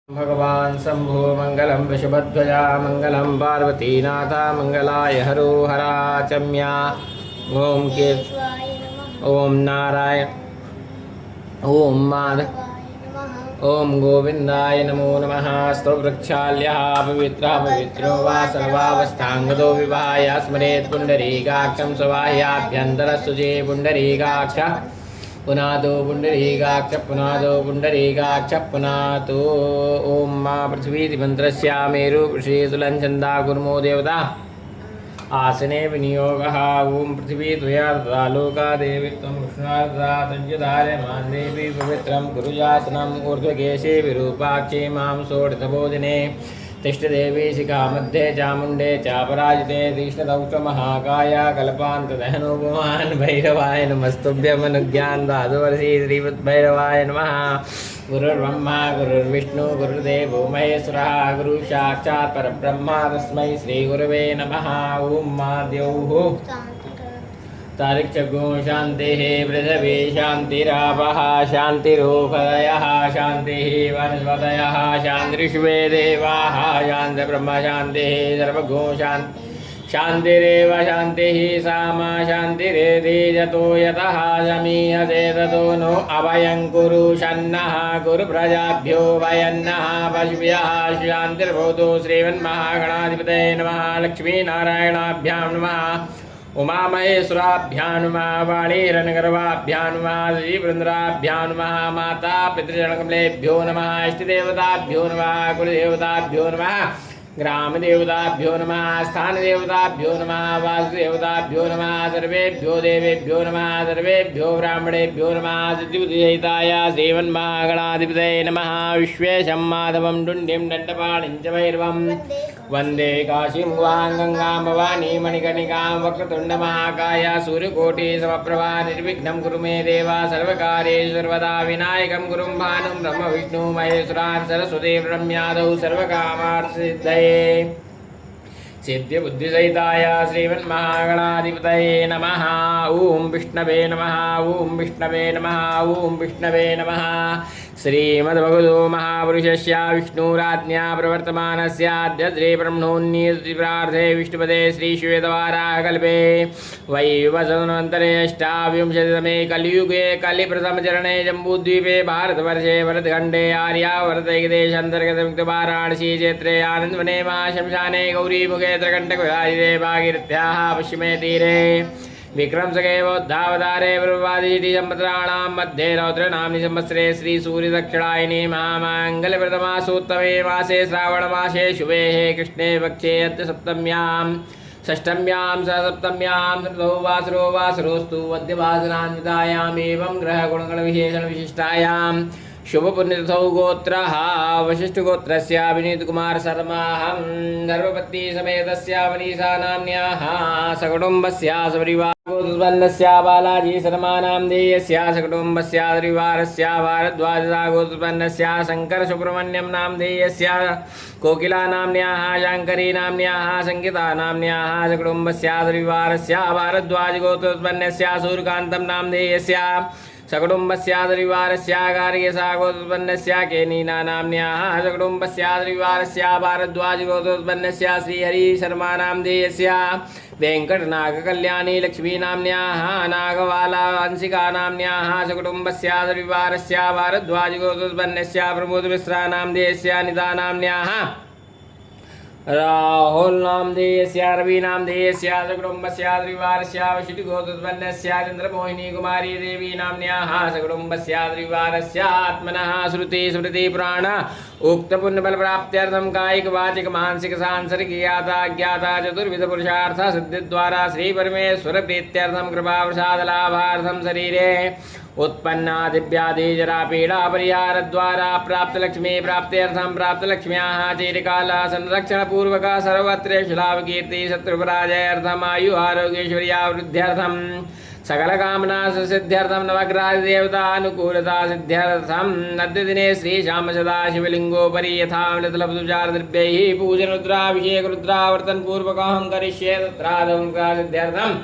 भगवान् शम्भो मंगलम वृषभध्वजा मंगलम पार्वतीनाथा मंगलाय हरो हराचम्या ओम के ओम नारायण ओम माधव ओम गोविंदाय नमो नमः स्तवृक्षाल्यः पवित्रः पवित्रो वा सर्वावस्थाङ्गतो विवाहाय स्मरेत् पुण्डरीकाक्षं स्वबाह्याभ्यन्तरसुजे पुण्डरीकाक्षः पुनादो पुण्डरीकाक्ष पुनादो पुण्डरीकाक्ष पुनातो ओम मा पृथ्वी मंत्रस्या मेरु ऋषितुलं छन्दा गुर्मो देवता आसने विनियोगः ओम पृथ्वी त्वया दत्ता लोका देवी त्वं कृष्णा दत्ता तञ्जधार्यमान् देवी पवित्रं गुरुजासनम् ऊर्ध्वकेशे विरूपाक्षे मां षोडशभोजने तिष्ठदेवी शिखामध्ये चामुण्डे चापराजिते तीक्ष्णदौष्टमहाकाय कल्पान्तदहनोपमान् भैरवाय नमस्तुभ्यमनुज्ञान दादुवर्षि श्रीमद्भैरवाय नमः गुरुर्ब्रह्मा गुरुर्विष्णु गुरुर्देवो महेश्वरः गुरुसाक्षात् परब्रह्म तस्मै श्रीगुरवे नमः ॐ मा द्यौः तारिक चगो शांति पृथ्वी शांतिरापः शांतिरोपदयः शांति वनस्पतयः शांतिर्विश्वे देवाः शांति ब्रह्म शांति सर्वगो शांतिरेव शांतिः सामा शांतिरेधि यतो यतः समीहसे ततो नो अभयं कुरु शन्नः कुरु प्रजाभ्यो वयन्नः पशुभ्यः शांतिर्भवतु श्रीमन्महागणाधिपतये नमः लक्ष्मीनारायणाभ्यां नमः उमामहेश्वराभ्यां नमः वाणीरनगर्वाभ्यां नमः श्रीवृन्दाभ्यां नमः माता पितृजनकमलेभ्यो नमः इष्टदेवताभ्यो नमः कुलदेवताभ्यो नमः ग्रामदेवताभ्यो नमः स्थानदेवताभ्यो नमः वासुदेवताभ्यो नमः सर्वेभ्यो देवेभ्यो नमः सर्वेभ्यो ब्राह्मणेभ्यो नमः सिद्धिबुद्धिसहिताय श्रीमन्महागणाधिपतये नमः विश्वेशं माधवं डुण्डिं दण्डपाणिं च भैरवं वंदे काशीं गुहां गंगां भवानी मणिकर्णिकां वक्रतुण्डमहाकाय सूर्यकोटिसमप्रभा निर्विघ्नं कुरु मे देव सर्वकार्येषु सर्वदा विनायकं गुरुं भानुं ब्रह्म विष्णु महेश्वरान् सरस्वती ब्रह्म्यादौ सर्वकामार्थसिद्धये सिद्धिबुद्धिसहिताय श्रीमन्महागणाधिपतये नमः ॐ विष्णवे नमः ॐ विष्णवे नमः ॐ विष्णवे नमः श्रीमद्भगवतो महापुरुषस्य विष्णुराज्ञा प्रवर्तमानस्याद्य श्रीब्रह्मणोन्नीतिप्रार्थे विष्णुपदे श्रीश्वेतवाराहकल्पे वैवस्वतन्वन्तरे अष्टाविंशतितमे कलियुगे कलिप्रथमचरणे जम्बूद्वीपे भारतवर्षे भरतखण्डे आर्यावर्तैकदेशान्तर्गतमुक्तवाराणसी क्षेत्रे आनन्दवने महाशंशाने गौरीमुखे त्रिकण्ठकुलाजिते भागीरथ्याः पश्चिमे तीरे विक्रमसगेवोद्धावतारे प्रभादिति संवत्सराणां मध्ये रौद्रनाम्नि संवत्सरे श्रीसूर्यदक्षिणायने महामाङ्गल्यप्रथमासोत्तमे मासे श्रावणमासे शुभेः कृष्णे पक्षे अद्य सप्तम्यां षष्ठम्यां सप्तम्यां ऋतौ वासरोस्तु मध्यवासनान्वितायाम् एवं ग्रहगुणगणविशेषणविशिष्टायां शुभपुण्यतिथौ गोत्रः वशिष्ठगोत्रस्य विनीतकुमार शर्माहं सर्वपत्नीसमेतस्य मनीषा नाम्न्याः सकुटुम्बस्य सपरिवारगोत्रोत्पन्नस्य बालाजी शर्मा नामधेयस्य सकुटुम्बस्य परिवारस्य भारद्वाजगोत्रोत्पन्नस्य शङ्करसुब्रह्मण्यं नामधेयस्य कोकिला नाम्न्याः शाङ्करी नाम्न्याः संगीता नाम्न्याः सकुटुम्बस्य परिवारस्य भारद्वाजगोत्रोत्पन्नस्य सूर्यकान्तं नामधेयस्य सकुटुम्बस्य परिवारस्य कार्यसागोत्पन्नस्य केनीना नाम्न्याः सकुटुम्बस्य परिवारस्य भारद्वाजगोत्रोत्पन्नस्य श्रीहरिशर्मा नामधेयस्य वेङ्कटनागकल्याणी लक्ष्मी नाम्न्याः नागवालांसिका नाम्न्याः सकुटुम्बस्य परिवारस्य भारद्वाजगोत्रोत्पन्नस्य प्रमोदमिश्रा नामधेयस्य निता नाम्न्याः राहुल नामधेयस्य रवि नामधेयस्य सकुटुम्बस्य परिवारस्य वशिष्ठगोत्रोत्पन्नस्य चन्द्रमोहिनी कुमारी देवी नाम्न्याः सकुटुम्बस्य परिवारस्य आत्मनः श्रुति स्मृति प्राण उक्तपुण्यफलप्राप्त्यर्थं कायिक वाचिक मानसिक सांसारिक ज्ञाता चतुर्विधपुरुषार्थ सिद्धिद्वारा श्रीपरमेश्वर प्रीत्यर्थं कृपाप्रसादलाभार्थं शरीरे उत्पन्ना दिव्याधिजरा पीड़ा परिहार द्वारा प्राप्त लक्ष्मी प्राप्त्यर्थं प्राप्त लक्ष्म्याः चिरकाल संरक्षण पूर्वक सर्वत्र शुलाभ कीर्ति शत्रुपराजयार्थं आयु आरोग्यैश्वर्यावृद्ध्यर्थं सकल कामना सिद्ध्यर्थं नवग्रह देवता अनुकूलता सिद्ध्यर्थं अद्य दिने श्री श्याम सदाशिवलिंगोपरि यथामृतलब्धुचार द्रव्यैः पूजन रुद्राभिषेक रुद्रावर्तन पूर्वकं करिष्ये तत्रादं सिद्ध्यर्थं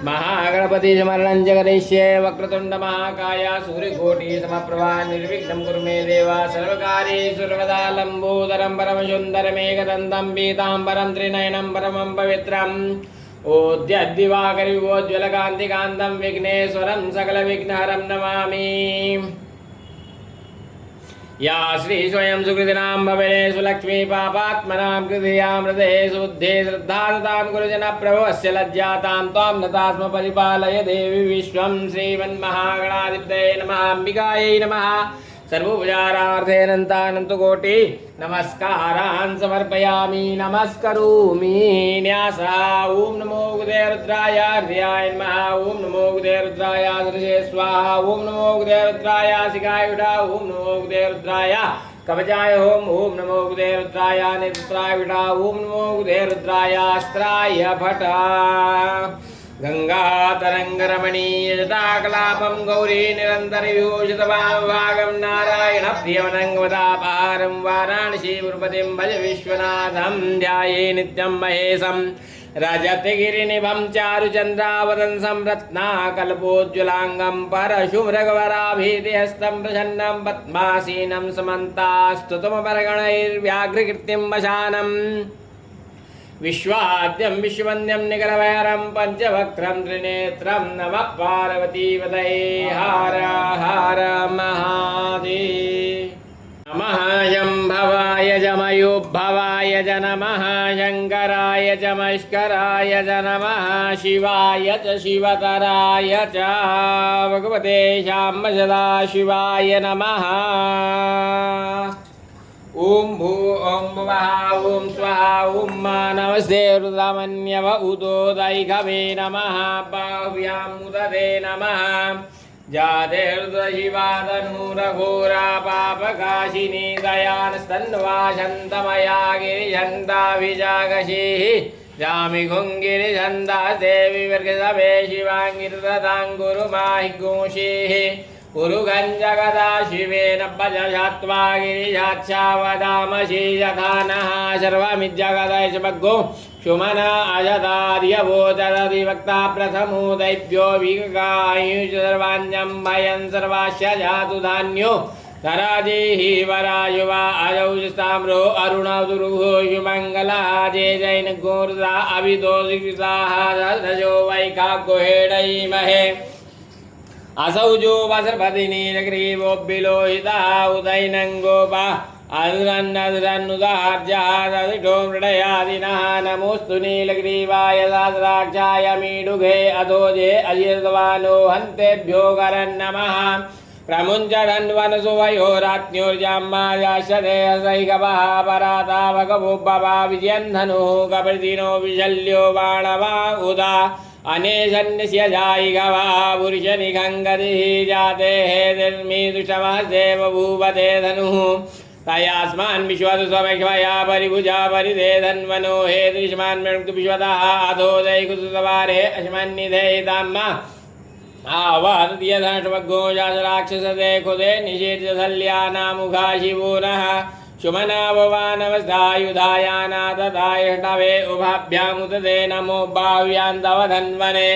महागणपति स्मरणं च करिष्ये वक्रतुण्ड महाकाय सूर्यकोटि समप्रभा निर्विघ्नं कुरु मे देव सर्वकार्येषु सर्वदा लम्बोदरं परमसुन्दरमेकदन्तं पीताम्बरं त्रिनयनं परमं पवित्रम् ओद्यद्दिवाकरविभोज्ज्वलकान्तिकान्तं विघ्नेश्वरं सकलविघ्नहरं नमामि या श्री स्वयं सुकृतिनां भवेषु लक्ष्मी पापात्मनां कृतियां हृदये शुद्धे श्रद्धातां गुरुजन प्रभवस्य लज्जातां त्वां नतास्म परिपालय देवी विश्वं श्रीमन्महागणाधिपतये नमः अम्बिकायै नमः सर्वोपचारार्थेऽनन्तानन्तकोटि नमस्कारान् समर्पयामि नमस्करोमि न्यासः ॐ नमो गुरुदेवरुद्राय हृदयाय नमः ॐ नमो गुरुदेवरुद्राय दृशे स्वाहा ॐ नमो गुरुदेवरुद्राय शिखाय विडा ॐ नमो गुरुदेवरुद्राय कवचाय ॐ नमो गुरुदेवरुद्राय नेत्राय विडा ॐ नमो गुरुदेवरुद्राय अस्त्राय फटा गंगातरंगरमणीयजटाकलापं गौरी निरन्तरविभूषितभागं नारायणप्रियमनङ्गवदापहारं वाराणसीपुरपतिं भज विश्वनाथं ध्याये नित्यं महेशं रजतगिरिनिभं चारुचन्द्रावतंसं रत्नाकल्पोज्ज्वलाङ्गं परशुमृगवराभीतिहस्तं प्रसन्नं पद्मासीनं समन्तास्तुतमपरगणैर्व्याघ्रकीर्तिं वशानम् विश्वाद्यं विश्ववन्द्यं निकरवैरं पंचवक्त्रं त्रिनेत्रं नमः पार्वतीपतये हर हर महादेव नमः शम्भवाय च मयोद्भवाय च नमः शङ्कराय च मष्कराय च नमः शिवाय च शिवतराय च भगवते शाम्ब सदाशिवाय नमः ओम भू ओम भुवः ओम स्वाहा ओम नमस्ते रुद्रमन्यव उदोदैघवे नमः बाह्व्यां उदरे नमः जाते रुद्रशिवादनूरघोरा पापकाशिनी दयानस्तन्वाशन्तमया गिरिशन्ताभिजागशीः जामिघुङ्गिरिशन्ता देवी वर्गसभे शिवाङ्गिरतां गुरुमाहि गोषेः उरुगञ्जगदा शिवेन भजत्वा गिरिजाच्छावदामसि यथा नः सर्वमिज्जगदैष भग्गो सुमना अजदार्यवोचरधिवक्ता प्रथमो दैव्यो विगायुष सर्वाण्यं भयं सर्वास्य जातु धान्यो धराजेहि वरायुवा अजौस्ताम्रो अरुणदुर्गो युमङ्गलः जय जैन गोर्धा अभिदोषिताः रजो वैकाग्गोहेडैमहे असौजो वसर्पतिनीलग्रीवोऽभिलोहितः उदैनङ्गोपा अधुरन्नधुरन्नुदार्जहादधिठो मृडयादिनः नमोऽस्तु नीलग्रीवाय सहस्राक्षाय मीडुघे अधोजे अजितवानो हन्तेभ्यो करन्नमः प्रमुञ्चरन्वनसु वयोरात्न्योर्जाम्मायाशते असैकवः परातावकभुब्बवा विजयन्धनुः कप्रतिनो विशल्यो बाणवा उदा अनेशन्यस्य जायिगवा पुरुषनिखङ्गतिः जाते हे निर्मीदुषमः देव भूपते धनुः तयास्मान् विश्वतु स्वमैक्ष्मया परिभुजा परिधे धन्वनो हे दृश्यमान् मृक्तु विश्वतः अधो दैकुतवारे अश्मन्निधे दाम्मा आवादयधनष्वग्गो राक्षसदे खुदे निषेध्यशल्यानामुखा शिवो नः सुमना भवानवस्थायुधायाना तथाष्टवे उभाभ्यामुदते नमो बाह्व्यान्तवधन्वने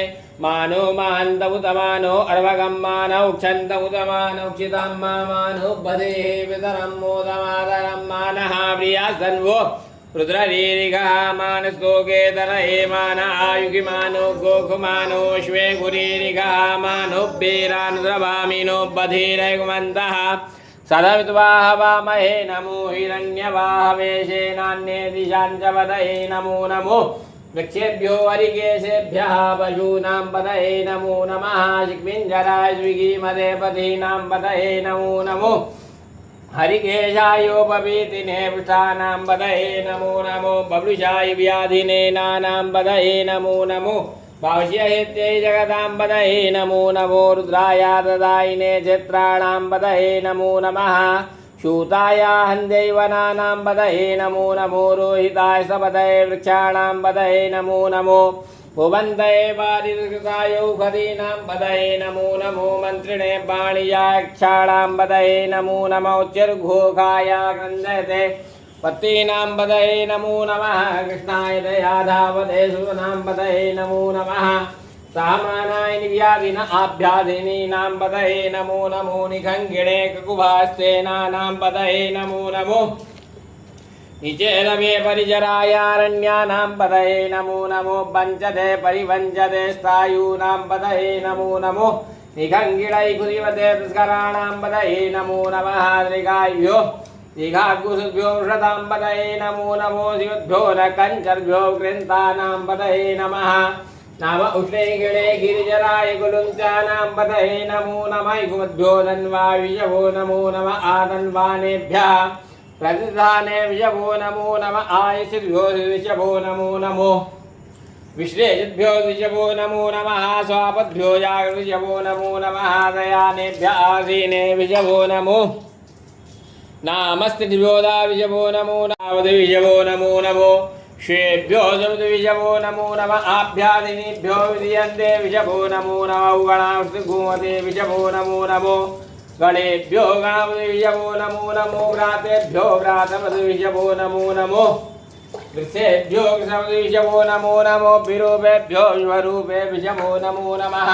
मानो महन्तमुतमानो अर्वगं मानौ क्षन्तमुतमानौक्षितं मानो बधेः पितरं मोदमादरं मानः प्रियास्तन्वो रुद्ररीरिगः मानस्तोकेतरहे मान आयुगिमानो गोखुमानो श्वे गुरीरिगः मानो बेरानुद्रभामिनो बधिरैकुमन्तः सदविद्वाह वामहे नमो हिरण्यवाहवेशेनान्ये दिशां च पतये नमो नमो वृक्षेभ्यो हरिकेशेभ्यः पशूनां पतये नमो नमः शिक्विञ्जराय स्विगीमदे पतीनां पतये नमो नमो हरिकेशायोपवीतिने पृष्ठानां पतये नमो नमो बभृशाय व्याधिने नानां पतये नमो नमो भाष्यहेत्यै जगतां पतये नमो नमो रुद्राय ददायिने क्षेत्राणां पतये नमो नमः शूताय हन्दैवनानां पतये नमो नमो रोहिताय सपतये वृक्षाणां पतये नमो नमो भुवन्तये पारिकृतायौषधीनां पतये नमो नमो मन्त्रिणे पाणियाक्षाणां पतये नमो नमो चिर्घोषाय क्रन्दते पत्तीनां पतये नमो नमः कृष्णाय दयाधावते सुनां पतये नमो नमः सामानाय निव्याधिन आभ्यादिनीनां पतये नमो नमो निखङ्गिणे ककुभास्तेनानां पतये नमो नमो निचेदवे परिचरायारण्यानां पतये नमो नमो वञ्चते परिवञ्चते स्थायूनां पतये नमो नमो निखङ्गिणै कुदिवते तस्कराणां पतये नमो नमः त्रिकाभ्यो दीघाकुशभ्यो वृषतां पतये नमो नमो शिवभ्यो न कञ्चर्भ्यो कृन्तानां पतये नमः नाम उष्णेगिणे गिरिजराय गुलुञ्चानां पतये नमो नमः गुमद्भ्यो धन्वा विषभो नमो नमः आतन्वानेभ्यः प्रतिधाने विषभो नमो नमः आयसिभ्यो विषभो नमो नमो विश्रेषिभ्यो विषभो नमो नमः स्वापद्भ्यो जागृषभो नमो नमः दयानेभ्यः आसीने विषभो नमो नामस्तिभ्योदा विषभो नमो नावद विषभो नमो नमो श्वेभ्यो विषभो नमो नमः आभ्यादिनीभ्यो विधीयन्ते विषभो नमो नमः उगणावृतगुमते विषभो नमो नमो गणेभ्यो गणपति विषभो नमो नमो व्रातेभ्यो व्रातपति विषभो नमो नमो वृक्षेभ्यो वृषपति विषभो नमो नमो विरूपेभ्यो विश्वरूपे विषभो नमो नमः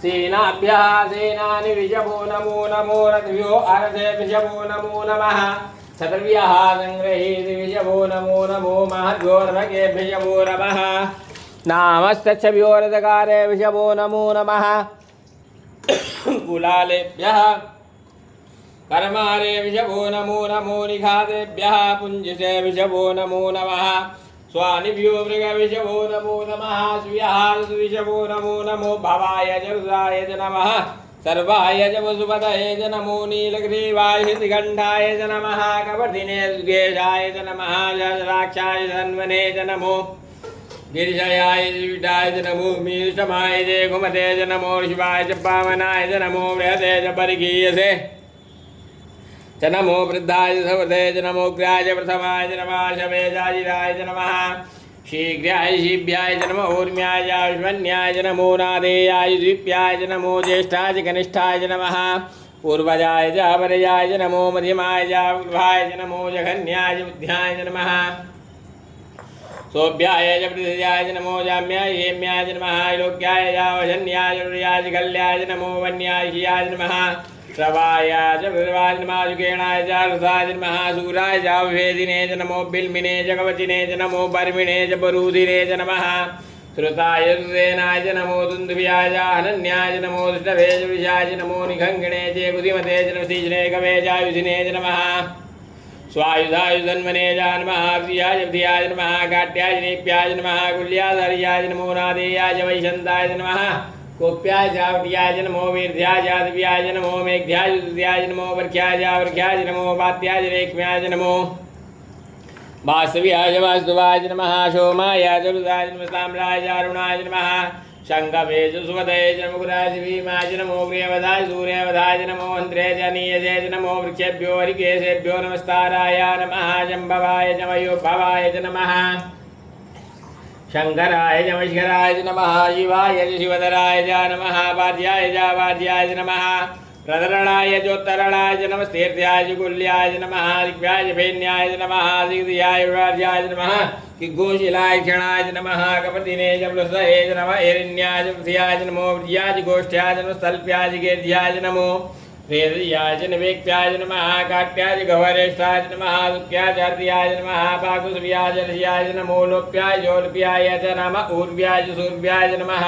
सेनाभ्यः सेनानि विषभो नमो नमो रथभ्यो अरथे विषभो नमो नमः क्षत्रियः सङ्ग्रहीति विषभो नमो नमो महद्भ्यो रथके विषभो नमः नामस्तच्छभ्यो रथकारे विषभो नमो नमः कुलालेभ्यः कर्मारे विषभो नमो नमो निघातेभ्यः पुञ्जिते विषभो नमो नमः स्वानिभ्यो मृगविषभो नमो नमः स्वीयहारसुविषभो नमो नमो भवाय च रुद्राय च नमः सर्वाय च वसुपतये च नमो नीलग्रीवाय श्रीकण्ठाय च नमः कवर्धिने सुकेशाय च नमः जराक्षाय धन्वने च नमो गिरिशयाय विटाय च नमो मीषमाय च घुमते च नमो शिवाय च पावनाय च नमो बृहते च परिगीयसे च नमो वृद्धाय च सवते च नमो ग्राय च प्रथमाय च नमः शवेजाजिराय च नमः शीघ्राय शीभ्याय च नमो ऊर्म्याय च विष्वन्याय च नमो नादेयाय द्वीप्याय च नमो ज्येष्ठाय च कनिष्ठाय च नमः पूर्वजाय च अपरजाय च नमो मध्यमाय च विभाय च नमो जघन्याय च बुद्ध्याय च नमः सोभ्याय च प्रतिजाय च नमो जाम्याय हेम्याय च नमः लोक्याय च वशन्याय च प्रियाय च कल्याय च नमो वन्याय शियाय च नमः श्रवाय च भृवाय च नमः सुकेणाय च रुधाय च नमः सूराय च विभेदिने च नमो बिल्मिने च कवचिने च नमो बर्मिणे च बरूदिने च नमः श्रुताय सुदेनाय च नमो दुन्दुभ्याय च अनन्याय च नमो दृष्टभे च विषाय च नमो निखङ्गिणे च कुधिमते च नमस्तीजने कवे च युधिने च नमः स्वायुधाय धन्वने च नमः प्रियाय च प्रियाय च नमः काट्याय च नीप्याय च नमः कुल्याधार्याय च नमो नादेयाय च वैशन्ताय च नमः कोप्याय च आवट्याय च नमो वीर्ध्याय च दिव्याय च नमो मेघ्याय च दुर्ध्याय च नमो वर्ख्याय च वर्ख्याय च नमो वात्याय च रेक्ष्म्याय च नमो वास्तव्याय च वास्तुवाय च नमः सोमाय च रुद्राय च नमः ताम्राय च अरुणाय च नमः शङ्खवे च सुपतये च मुकुराय च भीमाय च नमो प्रियवधाय सूर्यवधाय च नमो हन्त्रे च नीयसे च नमो वृक्षेभ्यो हरिकेशेभ्यो नमस्ताराय नमः शम्भवाय च मयोभवाय च नमः शङ्कराय च मश्कराय च नमः शिवाय च शिवधराय च नमः वाद्याय च वाद्याय च नमः प्रतरणाय चोत्तरणाय च नमस्तीर्थ्याय च कुल्याय च नमः दिग्भ्याय च फेन्याय च नमः सिद्ध्याय वाद्याय च नमः किग्गोशिलाय क्षणाय च नमः कपतिने च प्लुसये च नमः हिरण्याय च पृथ्याय च नमो वृज्याय च गोष्ठ्याय च नमः स्थल्प्याय च गेध्याय च नमो वेदयाय च निवेक्त्याय च नमः काट्याय च गह्वरेष्ठाय च नमः सुक्याय च हर्त्याय च नमः पाकुसव्याय च रस्याय च नमो लोप्याय जोल्प्याय च नमः ऊर्व्याय च सूर्व्याय च नमः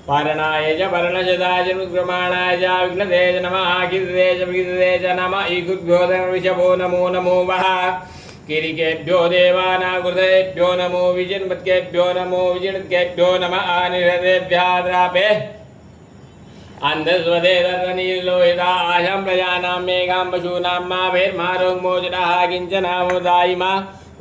पारणाय च पर्णशदाय च नुद्ग्रमाणाय च विघ्नते च नमः कीर्तते च विघ्नते च नमः ईगुभ्यो विषभो नमो नमो वः किरीकेभ्यो देवानागुरुदेभ्यो नमो विजिन्मत्केभ्यो नमो विजिन्मत्केभ्यो नमः निरतेभ्याद्रापे अन्धस्वदे दर्दनीलोहिता आशं प्रजानां मेघां पशूनां मा भेर्मारोग्मोचनः किञ्चनामुदायिमा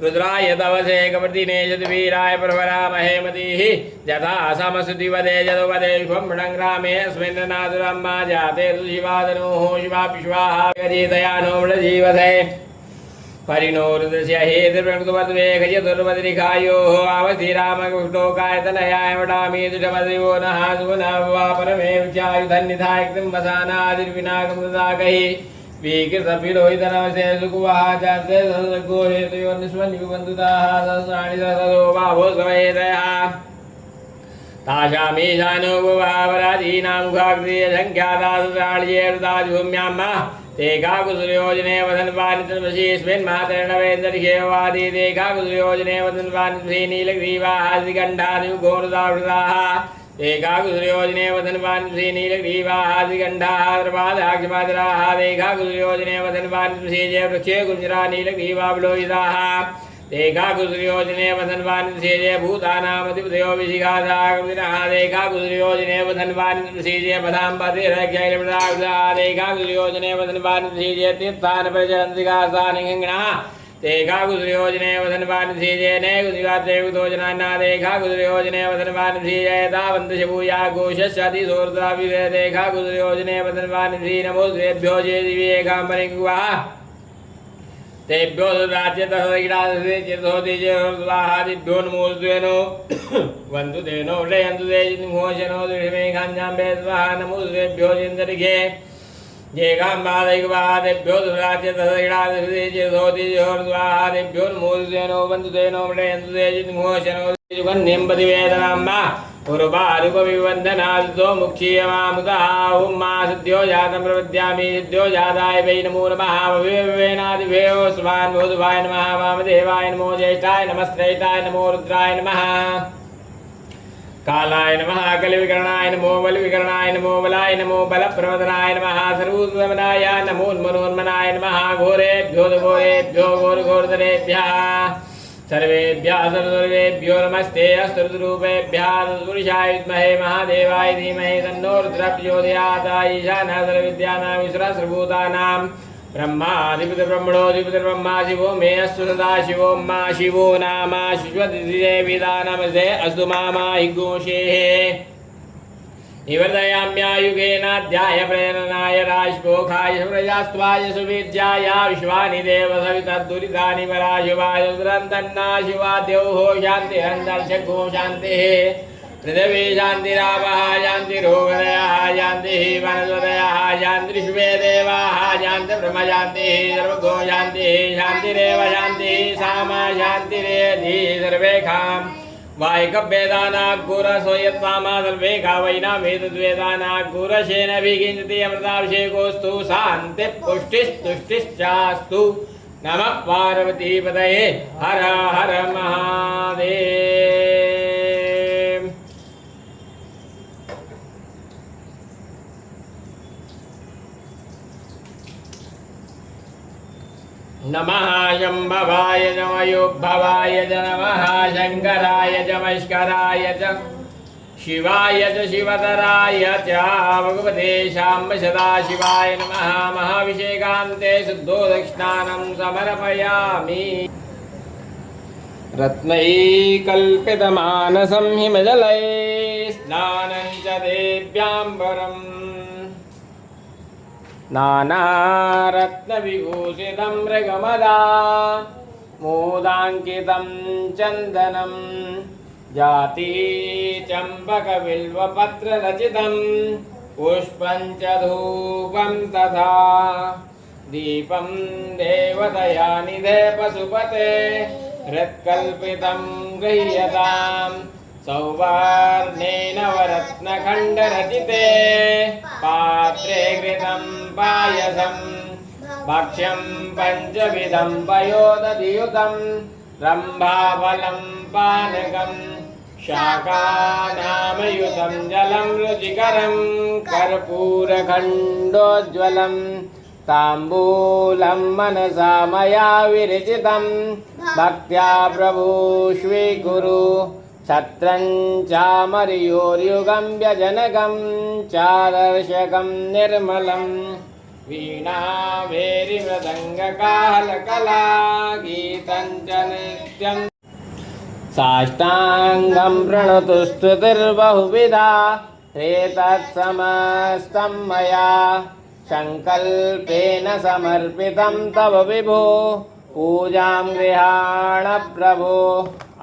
रुद्राय तवसे कवर्तिने चतुर्वीराय प्रवरामहे मतिः यथा समसुतिवदे जदुवदे विश्वं मृडङ्ग्रामे अस्मिन् नादुरम्मा जाते शिवादनोः शिवा विश्वाः गजीतयानो मृजीवसे परिणो रुद्रस्य हेतुर्वद्वेग चतुर्वद्रिखायोः अवधिरामकुष्टोकायतनयाय वडामि दुष्टवद्रिवो नः सुनः वा परमे विचायुधन्निधायक्तं वसानादिर्विनागमृदाकहि विकृतपिलोहितनवसे सुकुवः चासे सहस्रगोहेतयोर्निस्वन्युबन्धुताः सहस्राणि सहस्रो बाहो समेतयः ताशामीशानो भुवावराजीनामुखाग्रिय संख्यादासुराळ्येरुदादिभूम्याम् ते काकुसुरयोजने वदन्वानितर्मशीस्मिन् मातर्णवेन्दर्घेवादी ते काकुसुरयोजने वदन्वानितर्मशी नीलग्रीवाहादिगण्डादिगोरुदावृताः ते काकुसुरयोजने वदन्वानितर्मशी नीलग्रीवाहादिगण्डाः द्रवादाक्षमादराः ते काकुसुरयोजने वदन्वानितर्मशी जयवृक्षे कुञ्जरा नीलग्रीवावलोहिताः ते काकुसुरयोजने वदन्वानितर्मशी जय भूतानामधिपतयो विशिखादागमिनः ते काकुसुरयोजने वदन्वानितर्मशी जय पदाम्बतिरक्षैलमृतावृताः ते काकुसुरयोजने वदन्वानितर्मशी जय तीर्थानपरिचरन्तिकासानिघङ्गणः ते काकुसुरयोजने वदन्वानितर्मशी जय नैकुदिवात्रेकुतोजनान्ना ते काकुसुरयोजने वदन्वानितर्मशी जय तावन्तशभूया घोषस्यातिसोर्द्राविवे ते काकुसुरयोजने वदन्वानितर्मशी नमोस्तेभ्यो जय दिव्येकाम्बरिकुवाः तेभ्यो राज्यतोदिभ्यो नमोस्त्वेनो वन्तु तेनो वृयन्तु ते घोषनो दृढमेघाञ्जाम्बे स्वाहा नमोस्तेभ्यो चिन्तरिघे जेगाम्बादैकवादेभ्यो राज्यतोदिभ्यो नमोस्त्वेनो वन्तु तेनो वृयन्तु ते घोषनो जुगन्यम्पतिवेदनाम्बा पूर्वारूपविवन्दनादितो मुक्षीयमामुतः ॐ मा सिद्ध्यो जातं प्रपद्यामि सिद्ध्यो जाताय वै नमो नमः भवेनादिभ्यो स्वान् भूतभाय नमः वामदेवाय नमो ज्येष्ठाय नमस्त्रैताय नमो रुद्राय नमः कालाय नमः कलिविकरणाय नमो बलविकरणाय नमो बलाय नमो बलप्रवदनाय नमः सर्वोत्तमनाय नमोन्मनोन्मनाय नमः घोरेभ्यो घोरेभ्यो घोरघोरधरेभ्यः सर्वेभ्यः सर्वेभ्यो नमस्ते अस्तुरूपेभ्यः पुरुषाय विद्महे महादेवाय धीमहि तन्नो रुद्रः प्रचोदयात् ईशानः सर्वविद्यानां ईश्वरः ब्रह्माधिपतिर्ब्रह्मणोऽधिपतिर्ब्रह्मा शिवो मे अस्तु सदा शिवो मा शिवो नाम शिश्वतिदेविदा नमस्ते अस्तु मामाहि घोषेः निवर्तयाम्यायुगेनाध्याय प्रेरणाय राजपोखाय प्रजास्त्वाय सुविद्याय विश्वानि देव सवितद्दुरितानि पराशिवाय दुरन्तन्ना शिवाद्योः शान्तिरन्तर्षगो शान्तिः पृथिवी शान्तिरापः शान्तिरोगदयः शान्तिः वनस्पतयः शान्तिर्विश्वे देवाः शान्तिर्ब्रह्मशान्तिः सर्वगो शान्तिः शान्तिरेव शान्तिः सामा शान्तिरेधि सर्वेषाम् वायकभेदानागुरसोयत्वामा सर्वेका वैनामेतद्वेदानागुरशेन विकिञ्चति अमृताभिषेकोऽस्तु शान्तिः पुष्टिस्तुष्टिश्चास्तु नमः पार्वतीपतये हर हर महादेव। नमः शम्भवाय नमयोद्भवाय च नमः शङ्कराय च मष्कराय च शिवाय च शिवतराय च भगवते शाम्ब सदाशिवाय नमः। महाभिषेकान्ते शुद्धो दक्षिणानं समर्पयामि। रत्नैकल्पितमानसं हिमजलैः स्नानं च देव्याम्बरम् नानारत्नविभूषितं मृगमदा मोदाङ्कितं चन्दनं जाति चम्पकबिल्वपत्ररचितं पुष्पं च धूपं तथा दीपं देवतया निधे पशुपते हृत्कल्पितं गृह्यताम् सौवर्णेन नवरत्नखण्डरचिते पात्रे घृतं पायसं भक्ष्यं पञ्चविधं पयोदधियुतं रम्भाफलं पानकं शाकानामयुतं जलं रुचिकरं कर्पूरखण्डोज्ज्वलं ताम्बूलं मनसा मया विरचितं भक्त्या प्रभु स्वीकुरु छत्रं चामर्योर्युगं व्यजनकं चादर्शकं निर्मलं वीणा वेरिमृदङ्गकाहलकला गीतं च नृत्यं साष्टाङ्गं प्रणतुस्तुतिर्बहुविधा एतत्समस्तं मया सङ्कल्पेन समर्पितं तव विभो पूजां गृहाण प्रभो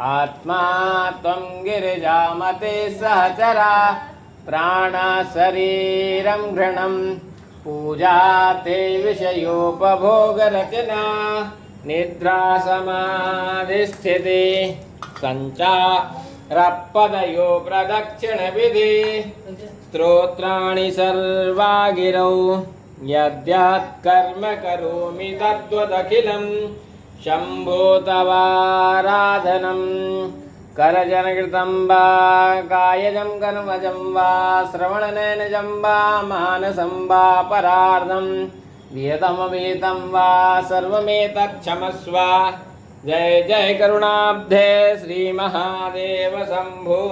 आत्मा त्वं गिरिजामते सहचरा प्राणशरीरं घृणं पूजा ते विषयोपभोगरचना निद्रा समाधिस्थिति रप्पदयो प्रदक्षिणविधि स्तोत्राणि सर्वा गिरौ यद्यत् कर्म करोमि तद्वदखिलं शम्भो तवाराधनं करजनकृतं वा कायजं कर्मजं वा श्रवणनयनजं वा मानसं वा परार्धं विहितमविहितं वा सर्वमेतत् क्षमस्व। जय जय करुणाब्धे श्री महादेव शंभो।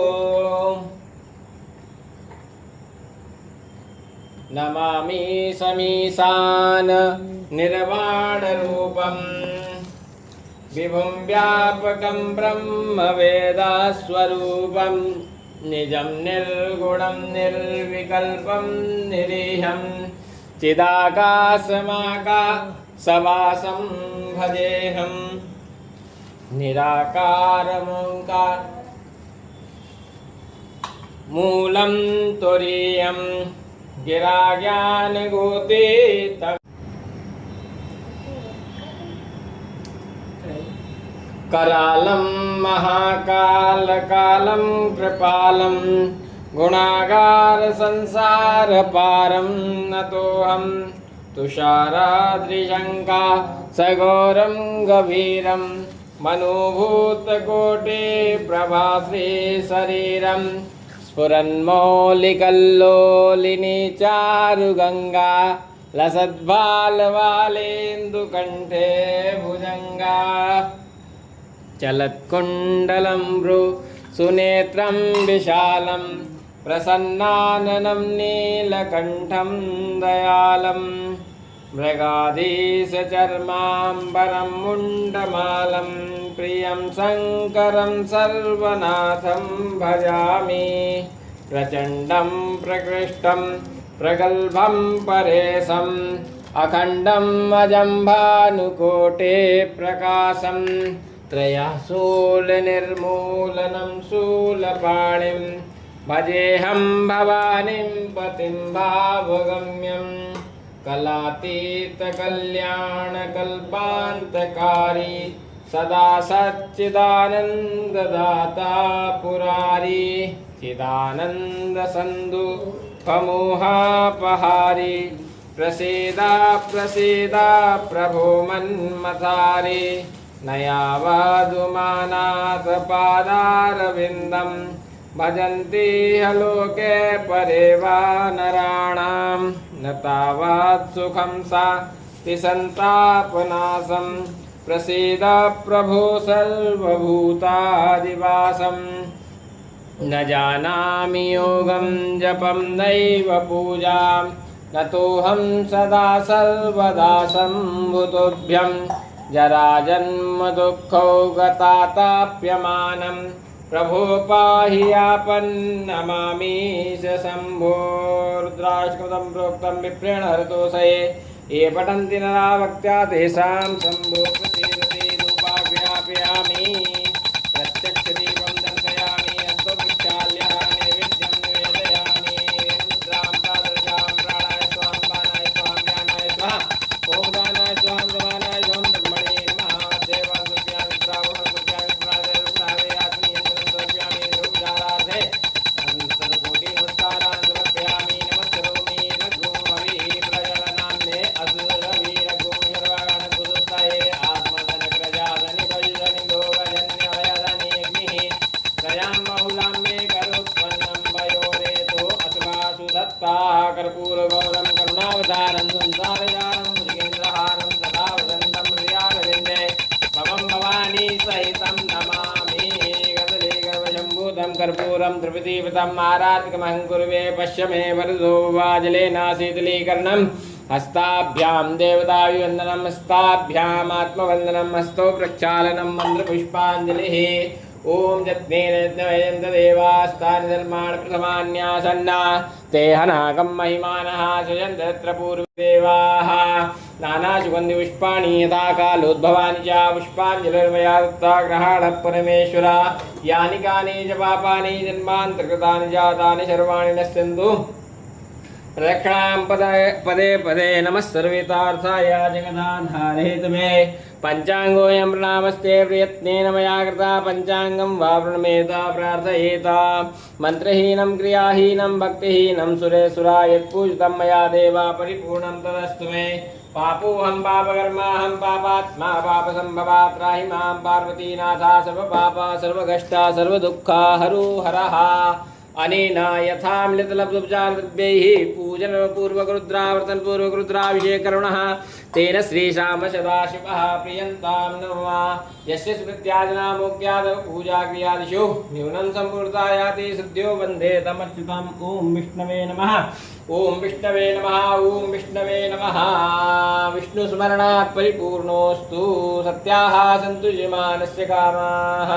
नमामि समीशान निर्वाण रूपं विभुं व्यापकं ब्रह्म वेदास्वरूपं निजं निर्गुणं निर्विकल्पं निरीहं चिदाकाशमाकाशवासं भजेऽहम् निराकारमोङ्कार मूलं तुरीयं गिराज्ञानगोतीतं करालं महाकालकालं कृपालं गुणागारसंसारपारं नतोऽहं तुषाराद्रिशङ्का सघोरं गभीरं मनोभूतकोटि प्रभाश्री शरीरं स्फुरन्मौलिकल्लोलिनी चारुगङ्गा लसद्बालवालेन्दुकण्ठे भुजङ्गा चलत्कुण्डलं भ्रू सुनेत्रं विशालं प्रसन्नाननं नीलकण्ठं दयालं मृगाधीशचर्माम्बरं मुण्डमालं प्रियं शङ्करं सर्वनाथं भजामि प्रचण्डं प्रकृष्टं प्रगल्भं परेशम् अखण्डम् अजं भानुकोटे प्रकाशं त्रयशूलनिर्मूलनं शूलपाणिं भजेऽहं भवानीं पतिं भावगम्यं कलातीतकल्याणकल्पान्तकारी सदा सच्चिदानन्ददाता पुरारी चिदानन्दसन्दुःखमोहापहारी प्रसीदा प्रसीदा प्रभो मन्मथारी नयावधुमानाथपादारविन्दं भजन्ति लोके परे वा नराणां न तावत् सुखं साति सन्तापनाशं प्रसीद प्रभो सर्वभूतादिवासं न जानामि योगं जपं नैव पूजां नतोऽहं सदा सर्वदा सम्भुतोऽभ्यं जराजन्म दुःखौ गताताप्यमानं प्रभो पाहि आपन्नमामि स शम्भो। रुद्राष्टकं प्रोक्तं विप्रेण हरतोषये ये पठन्ति नरा भक्त्या तेषां शम्भो प्रसीदति रूपाग्रापयामि प्रत्यक्षदीपं दर्शयामि अस्तुभिक्षाल्यः नैवेद्यं निवेदयामि मुद्रां प्रादर्शां प्राणाय स्वां बाणाय स्वां ज्ञानाय स्वाहा ॐ दानाय स्वां समानाय स्वां ब्रह्मणे नमः देवां सुख्यामि प्रावः सुख्यामि प्रादर्शावे आत्मीयं समर्पयामि रूपधारार्थे अन्तरकोटि नमस्कारान् समर्पयामि नमस्करोमि रघुमवि प्रजलनाम्ने असुरवीरघुं सर्वगणकुलुत्तये आत्मधनप्रजाधनि भोगजन्यवयधनिग्निः प्रजां बहुलां मे करोत्पन्नं वयोरेतो अथवासु दत्ताः कर्पूरगौरं करुणावतारं संसारजालं मृगेन्द्रहारं सदा वदन्तं हृदयारविन्दे भवं भवानी सहितं नमामि गदले गर्भशम्भूतं कर्पूरं त्रिपदीपतम् आराधिकमहं कुर्वे पश्य मे वरदो वाजलेन शीतलीकरणं हस्ताभ्यां देवताभिवन्दनं हस्ताभ्याम् आत्मवन्दनं हस्तौ प्रक्षालनं मन्त्रपुष्पाञ्जलिः ॐ यज्ञेन धर्माणि प्रथमान्यासन्ना ते हनाकं महिमानः सृजन्ति तत्र पूर्वदेवाः नानासुगन्धिपुष्पाणि यथा कालोद्भवानि च पुष्पाञ्जलिर्मया दत्ता ग्रहाणः परमेश्वर यानि कानि च पापानि जन्मान्तर्कृतानि जातानि सर्वाणि नश्यन्तु प्रदक्षिणां पदे पदे नमः सर्वेतार्थाय जगदाधारेत मे पञ्चाङ्गोऽयं प्रणामस्ते प्रयत्नेन मया कृता पञ्चाङ्गं वा प्रणमेत प्रार्थयेत मन्त्रहीनं क्रियाहीनं भक्तिहीनं सुरेसुरा यत्पूजितं मया देव परिपूर्णं तदस्तु मे पापोऽहं पापकर्माहं पापात्मा पापसम्भवा त्राहि मां पार्वतीनाथा सर्वपापा सर्वकष्टा सर्वदुःखा हरो हरः अनेन यथा मिलितलब्धोपचारद्रव्यैः पूजनपूर्वकरुद्रावर्तनपूर्वकरुद्राभिषेककरुणः तेन श्रीशाम सदाशिवः प्रियन्तां नमः यस्य स्मृत्याजनामोक्त्यादव पूजाक्रियादिषु न्यूनं सम्पूर्तायाति सद्यो वन्दे तमच्युतम् ॐ विष्णवे नमः ॐ विष्णवे नमः ॐ विष्णवे नमः विष्णुस्मरणात् परिपूर्णोऽस्तु सत्याः सन्तु यजमानस्य कामाः।